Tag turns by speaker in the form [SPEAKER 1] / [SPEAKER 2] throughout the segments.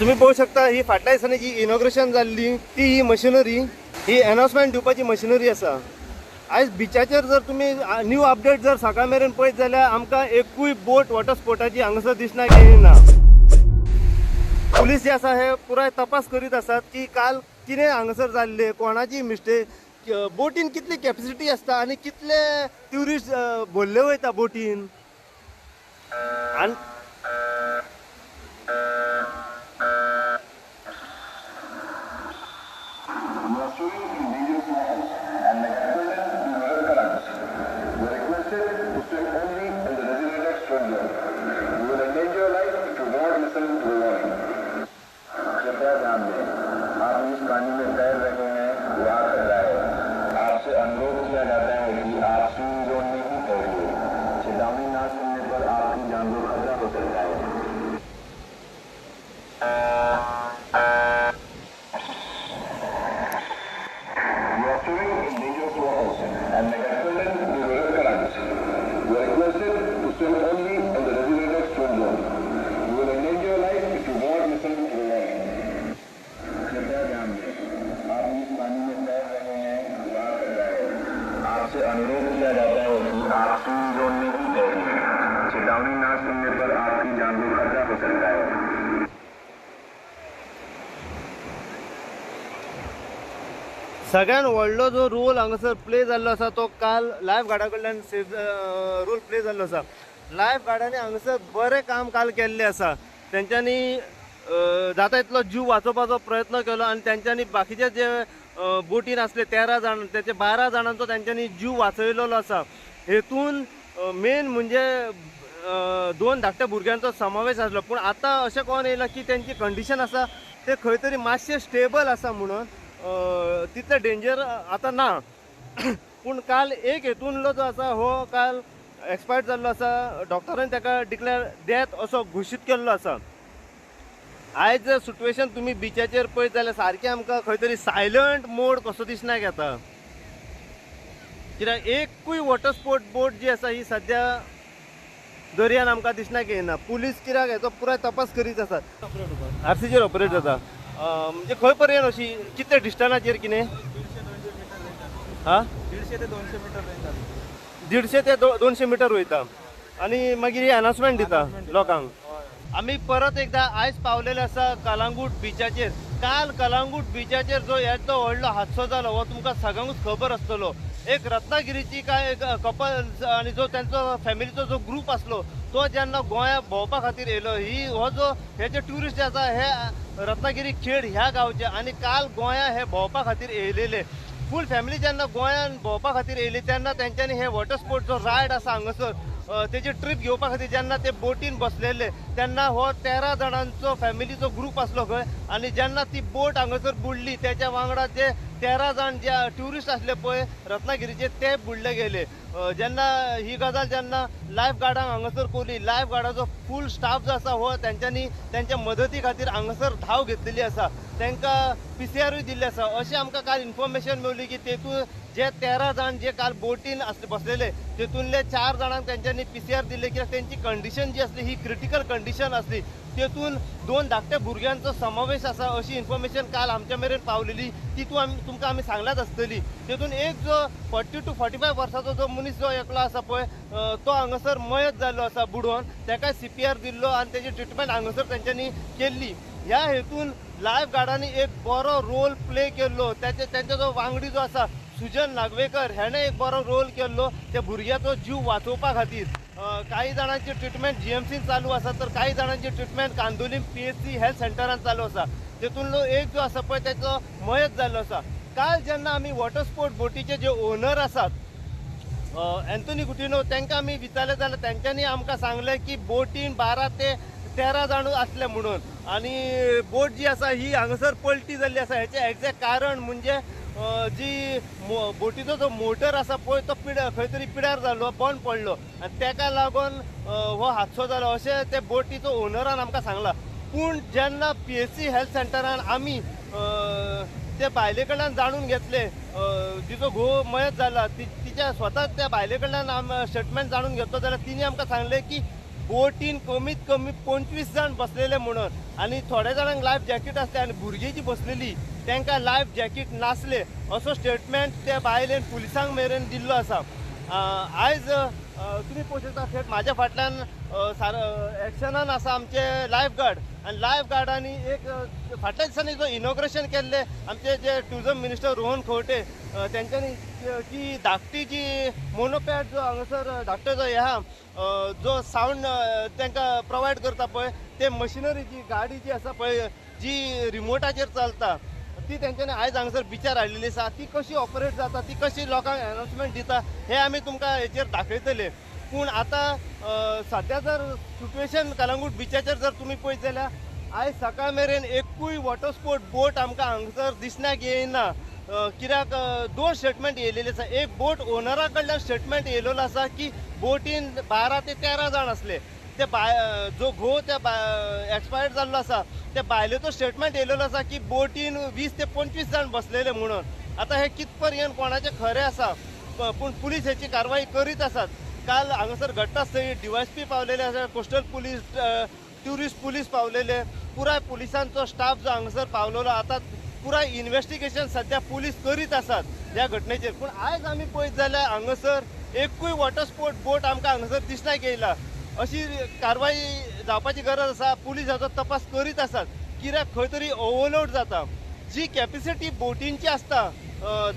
[SPEAKER 1] तुम्ही पळोवंक शकता ही फाटल्या दिसांनी जी इनॉग्रेशन जाल्ली ती ही मशिनरी ही अनाउन्समेंट दिवपाची मशिनरी आसा। आयज बिचाचेर जर तुम्ही न्यू अपडेट जर सकाळ मेरेन पळयत जाल्यार आमकां एकूय बोट वॉटर स्पोर्टाची हांगासर दिसण्याक येयना। पुलीस जे आसा हे पुराय तपास करीत आसात की काल कितें हांगासर जाल्ले, कोणाची मिस्टेक, बोटीन कितली कॅपॅसिटी आसता आनी कितले ट्युरिस्ट भरले वयता बोटीन। आनी
[SPEAKER 2] अनुरोध किया जाता है कि आप स्विम जोन में ही तैरिए। चेतावनी ना सुनने पर आपकी जान को खतरा हो सकता है।
[SPEAKER 1] सगळ्यात व्हडलो जो रोल हांगासर प्ले जाल्लो आसा तो काल लायफ गार्डा कडल्यान रोल प्ले जाल्लो आसा। लायफ गार्डांनी हांगासर बरें काम काल केल्लें आसा। तेंच्यांनी जाता तितलो जीव वाचोवपाचो प्रयत्न केलो आनी तेंच्यांनी बाकीचे जे बोटीन आसले 13 जाण त्याचे 12 जाणांचो तेंच्यांनी जीव वाचयलेलो आसा। हेतून मेन म्हणजे 2 धाकट्या भुरग्यांचो समावेश आसलो, पूण आतां अशें कोण येयला की तेंची कंडिशन आसा ते खंय तरी मातशें स्टेबल आसा म्हणून तितले डेंजर आतां ना। पूण काल एक हेतूनलो जो आसा हो काल एक्सपायर्ड जाल्लो आसा। डॉक्टरान ताका डिक्लेअर डेथ असो घोशीत केल्लो आसा। आयज जर सिट्युएशन तुम्ही बिचाचेर पळयत जाल्यार सारकें आमकां खंय तरी सायलंट मोड कसो दिसण्याक येता, कित्याक एकूय वॉटर स्पोर्ट बोट जी आसा ही सद्या दर्यान आमकां दिसण्याक येना। पुलीस कित्याक हेचो पुराय तपास करीत आसात। आरसीचेर ऑपरेट जाता म्हणजे खंय पर्यंत अशी कितले डिस्टन्साचेर कितें 150 ते 200 मीटर 150 ते 200 मीटर वयता आनी मागीर ही अनाउन्समेंट दिता लोकांक। आम्ही परत एकदा आयज पावलेले आसा कलांगूट बिचाचेर। काल कलांगूट बिचाचेर जो येदो व्हडलो हादसो जालो हो तुमकां सगळ्यांकूच खबर आसतलो। एक रत्नागिरीची काय कपल आणि जो त्यांचो फॅमिलीचो जो ग्रुप आसलो तो जेन्ना गोंया भोंवपा खातीर येयलो, हो जो हे जे ट्युरिस्ट जे आसा हे रत्नागिरी खेड ह्या गांवचे आनी काल गोंया हे भोंवपा खातीर येयलेले। फूल फॅमिली जेन्ना गोंयान भोंवपा खातीर येयली तेन्ना तेंच्यांनी हे वॉटर स्पोर्ट जो रायड आसा हांगासर तेजी ट्रीप घेवपा खातीर जेन्ना ते बोटीन बसलेले तेन्ना हो 13 जाणांचो फॅमिलीचो ग्रुप आसलो खंय आनी जेन्ना ती बोट हांगासर बुडली त्याच्या वांगडा जे 13 जाण जे ट्युरिस्ट आसले पळय रत्नागिरीचे ते बुडले गेले। जेन्ना ही गजाल जेन्ना लायफ गार्डांक हांगासर कोली, लायफ गार्डाचो फूल स्टाफ जो आसा हो तेंच्यांनी तेंच्या मदती खातीर हांगासर धांव घेतलेली आसा। तांकां पीसीआरूय दिल्ले आसा अशी आमकां काल इन्फॉर्मेशन मेवली की तेतून जे 13 जाण जे काल बोटीन आसले बसलेले तेतूनले 4 जाणांक तेंच्यांनी पीसीआर दिले कित्याक तेंची कंडिशन जी आसली ही क्रिटिकल कंडिशन आसली। तेतून 2 धाकट्या भुरग्यांचो समावेश आसा अशी इन्फॉर्मेशन काल आमच्या मेरेन पावलेली ती तुमकां आमी सांगल्याच आसतली। तेतून एक जो 40 to 45 वर्साचो जो मनीस जो एकलो आसा पळय तो हांगासर मयत जाल्लो आसा बुडोवन, ताका सीपीआर दिल्लो आनी तेजी ट्रिटमेंट हांगासर तेंच्यांनी केल्ली। ह्या हेतून लायफ गार्डांनी एक बरो रोल प्ले केल्लो। तेंचो जो वांगडी जो आसा सुजन नागवेकर हेणे एक बरो रोल केल्लो त्या भुरग्याचो जीव वाचोवपा खातीर। काही जाणांची ट्रिटमेंट जीएमसीन चालू आसा तर काही जाणांची ट्रिटमेंट कांदोलीम पीएचसी हेल्थ सेंटरान चालू आसा। तेतूनलो एक जो आसा पळय तेचो मयत जाल्लो आसा। काल जेन्ना आमी वॉटर स्पोर्ट बोटीचे जे ओनर आसात एंथोनी गुटिनो तांकां आमी विचारले जाल्यार तेंच्यांनी आमकां सांगलें की बोटीन 12 ते 13 जाण आसले म्हणून आनी बोट जी आसा ही हांगासर पलटी जाल्ली आसा। हेचें एक्झॅक्ट कारण म्हणजे जी बोटीचो जो मोटर आसा पळय तो खंय तरी पिड्यार जाल्लो, बंद पडलो आनी ताका लागून हो हादसो जालो अशें ते बोटीचो ओनरान आमकां सांगलां। पूण जेन्ना पीएचसी हेल्थ सेंटरान आमी ते बायले कडल्यान जाणून घेतले तिचो घोव मयत जाला तिच्या स्वता त्या बायले कडल्यान स्टेटमेंट जाणून घेतलो जाल्यार तिने आमकां सांगले की बोटीन कमीत कमी 25 जण बसलेले म्हणून आणि थोड्या जाणांक लायफ जॅकेट असले आणि भुरगीं जी बसलेली तांकां लायफ जॅकेट नासले असो स्टेटमेंट त्या बायलेन पुलिसांक मेरेन दिल्लो आसा. आयज तुम्ही पळोवंक शकता थेट म्हाज्या फाटल्यान एक्शनान आसा आमचे लायफ गार्ड आणि लायफ गार्डांनी एक फाटल्या दिसांनी जो इनॉग्रेशन केल्ले आमचे जे टुरिझम मिनिस्टर रोहन खंवटे तेंच्यांनी की धाकटी जी मोनोपॅड जो हांगासर धाकटो जो हे आहा जो साऊंड तांकां प्रोवायड करता पळय ते मशिनरी जी गाडी जी आसा पळय जी रिमोटाचेर चलता ती तेंच्यांनी आयज हांगासर बिचार हाडलेली आसा. ती कशी ऑपरेट जाता ती कशी लोकांक अनाउन्समेंट दिता हे आमी तुमकां हेचेर दाखयतले. पूण आतां सद्या जर सिट्युएशन कलंगूट बिचाचेर जर तुमी पळयत जाल्यार आयज सकाळ मेरेन एकूय वॉटर स्पोर्ट बोट आमकां हांगासर दिसण्याक येयना. कित्याक दोन स्टेटमेंट येयलेले आसा. एक बोट ओनरा कडल्यान स्टेटमेंट येयलेलो आसा की बोटीन 12 ते 13 जाण असले. ते जो घोव त्या एक्सपायर्ड जाल्लो आसा त्या बायलेचो स्टेटमेंट येयलेलो आसा की बोटीन 20 ते 25 जाण बसलेले म्हणून. आतां हे कितपर्यंत कोणाचें खरें आसा पूण पुलीस हेची कारवाई करीत आसात. काल हांगासर घटनास्थळी DYSP पावलेले आसा, कोस्टल पुलीस, ट्युरिस्ट पुलीस पावलेले, पुराय पुलिसांचो स्टाफ जो हांगासर पावलेलो. आतां पुराय इन्व्हेस्टिगेशन सध्या पुलीस करीत आसात ह्या घटनेचेर. पूण आयज आमी पळयत जाल्यार हांगासर एकूय वॉटर स्पोर्ट बोट आमकां हांगासर दिसण्याक येयला. अशी कारवाई जावपाची गरज आसा. पुलीस हाचो तपास करीत आसात कित्याक खंय तरी ओवरलोड जाता. जी कॅपेसिटी बोटींची आसता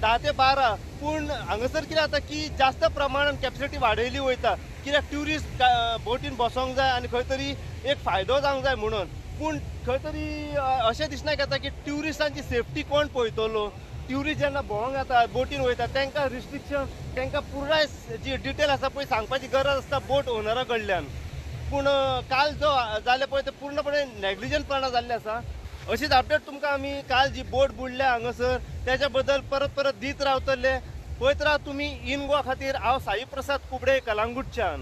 [SPEAKER 1] 10 ते 12 पूण हांगासर कितें जाता की जास्त प्रमाणात कॅपेसिटी वाडयली वयता कित्याक ट्युरिस्ट बोटीन बसोंक जाय आनी खंय तरी एक फायदो जावंक जाय म्हणून. पूण खंय तरी अशें दिसण्याक येता की ट्युरिस्टांची सेफ्टी कोण पळयतलो. ट्युरिस्ट जेन्ना भोंवंक येता बोटीन वयता तांकां रिस्ट्रिक्शन तांकां पुराय जी डिटेल आसा पळय सांगपाची गरज आसता बोट ओनरा कडल्यान. पूण काल जो जालें पळय ते पूर्णपणे नॅग्लिजंटपणा जाल्लें आसा. अशीच अपडेट तुमकां आमी काल जी बोट बुडल्या हांगासर त्याच्या बद्दल परत दीत रावतले. पळयत राहा तुमी इन गोवा खातीर. हांव साई प्रसाद कुबडे कलंगूटच्यान.